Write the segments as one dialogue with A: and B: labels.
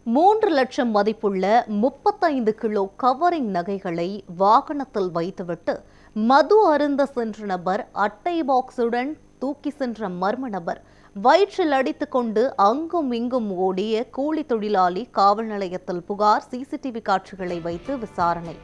A: 3,00,000 மதிப்புள்ள 35 kilo covering நகைகளை வாகனத்தில் வைத்துவிட்டு மது அருந்த சென்ற நபர் அட்டை பாக்ஸுடன் தூக்கி சென்ற மர்ம நபர் வயிற்றில் அடித்துக் கொண்டு அங்கும் இங்கும் ஓடிய கூலி தொழிலாளி காவல் நிலையத்தில் புகார். சிசிடிவி காட்சிகளை வைத்து விசாரணை.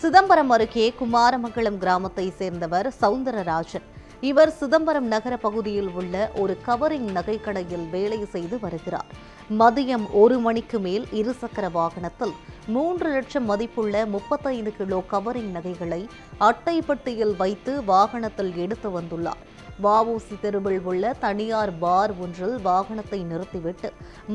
A: சிதம்பரம் அருகே குமாரமங்கலம் கிராமத்தை சேர்ந்தவர் சவுந்தரராஜன். இவர் சிதம்பரம் நகர பகுதியில் உள்ள ஒரு கவரிங் நகைக்கடையில் வேலை செய்து வருகிறார். மதியம் 1 மணிக்கு மேல் இருசக்கர வாகனத்தில் 3,00,000 மதிப்புள்ள 35 கிலோ கவரிங் நகைகளை அட்டை பெட்டியில் வைத்து வாகனத்தில் எடுத்து வந்துள்ளார். வஉசி தெருவில் உள்ள தனியார் பார் ஒன்றில் வாகனத்தை நிறுத்திவிட்டு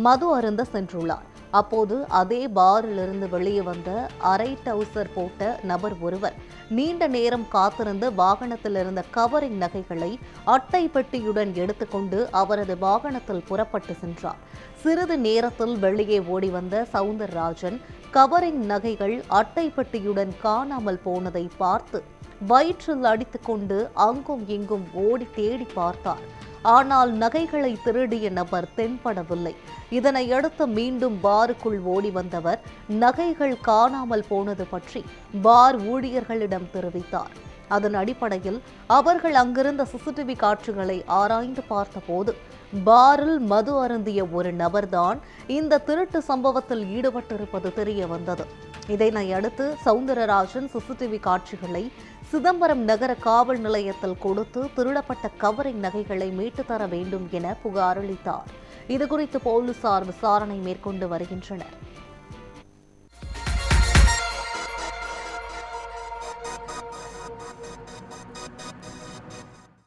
A: மது அருந்த சென்றுள்ளார். அப்போது அதே பாரிலிருந்து வெளியே வந்த அரை டவுசர் போட்ட நபர் ஒருவர் நீண்ட நேரம் காத்திருந்து வாகனத்தில் இருந்த கவரிங் நகைகளை அட்டை பெட்டியுடன் எடுத்துக்கொண்டு அவரது வாகனத்தில் புறப்பட்டு சென்றார். சிறிது நேரத்தில் வெளியே ஓடி வந்த சவுந்தரராஜன் கவரிங் நகைகள் அட்டை பெட்டியுடன் காணாமல் போனதை பார்த்து வயிற்றில் அடித்துக் கொண்டு அங்கும் இங்கும் ஓடி தேடி பார்த்தார். ஆனால் நகைகளை திருடிய நபர் தென்படவில்லை. இதனையடுத்து மீண்டும் பாருக்குள் ஓடி வந்தவர் நகைகள் காணாமல் போனது பற்றி பார் ஊழியர்களிடம் தெரிவித்தார். அதன் அடிப்படையில் அவர்கள் அங்கிருந்த சிசிடிவி காட்சிகளை ஆராய்ந்து பார்த்தபோது பாரில் மது அருந்திய ஒரு நபர்தான் இந்த திருட்டு சம்பவத்தில் ஈடுபட்டிருப்பது தெரிய வந்தது. இதனையடுத்து சவுந்தரராஜன் சிசிடிவி காட்சிகளை சிதம்பரம் நகர காவல் நிலையத்தில் கொடுத்து திருடப்பட்ட கவரிங் நகைகளை மீட்டு தர வேண்டும் என புகார் அளித்தார். இதுகுறித்து போலீசார் விசாரணை மேற்கொண்டு வருகின்றனர்.